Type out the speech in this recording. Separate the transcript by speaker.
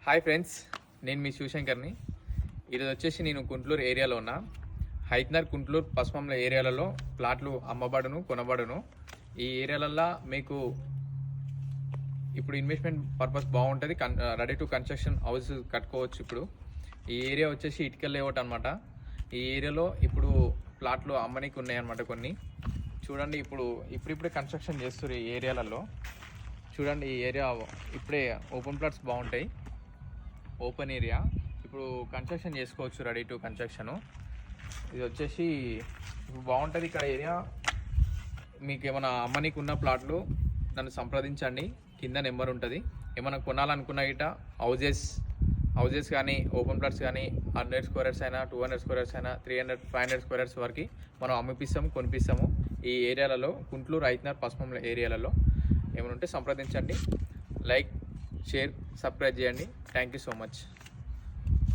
Speaker 1: Hi friends, నేను మీ శివశంకర్ని. ఈరోజు వచ్చేసి నేను గుంటూరు ఏరియాలో ఉన్నా. హైత్నర్, గుంటూరు, పసుమల ఏరియాలలో ప్లాట్లు అమ్మబడును, కొనబడును. ఈ ఏరియాలల్లో మీకు ఇప్పుడు ఇన్వెస్ట్మెంట్ పర్పస్ బాగుంటుంది. రెడీ టు కన్స్ట్రక్షన్ హౌస్ కట్టుకోవచ్చు. ఇప్పుడు ఈ ఏరియా వచ్చేసి ఇటుకల్ లేఅవుట్ అనమాట. ఈ ఏరియాలో ఇప్పుడు ప్లాట్లు అమ్మనికి ఉన్నాయన్నమాట కొన్ని. చూడండి, ఇప్పుడిప్పుడే కన్స్ట్రక్షన్ చేస్తారు ఈ ఏరియాలలో. చూడండి, ఈ ఏరియా ఇప్పుడే ఓపెన్ ప్లాట్స్ బాగుంటాయి. ఓపెన్ ఏరియా ఇప్పుడు కన్స్ట్రక్షన్ చేసుకోవచ్చు, రెడీ టు కన్స్ట్రక్షన్. ఇది వచ్చేసి ఇప్పుడు బాగుంటుంది ఇక్కడ ఏరియా. మీకు ఏమైనా అమ్మనికి ఉన్న ప్లాట్లు నన్ను సంప్రదించండి, కింద నెంబర్ ఉంటుంది. ఏమైనా కొనాలనుకున్న గిట హౌజెస్ కానీ ఓపెన్ ప్లాట్స్ కానీ 100 స్క్వేర్స్ అయినా, 200 స్క్వేర్స్ అయినా, 300, 500 స్క్వేర్స్ వరకు మనం అమ్మిపిస్తాము, కొనిపిస్తాము. ఈ ఏరియాలలో గుంటూరు, హైత్నర్, పసుమల ఏరియాలలో ఏమైనా ఉంటే సంప్రదించండి. లైక్, షేర్, సబ్స్క్రైబ్ చేయండి. Thank you so much.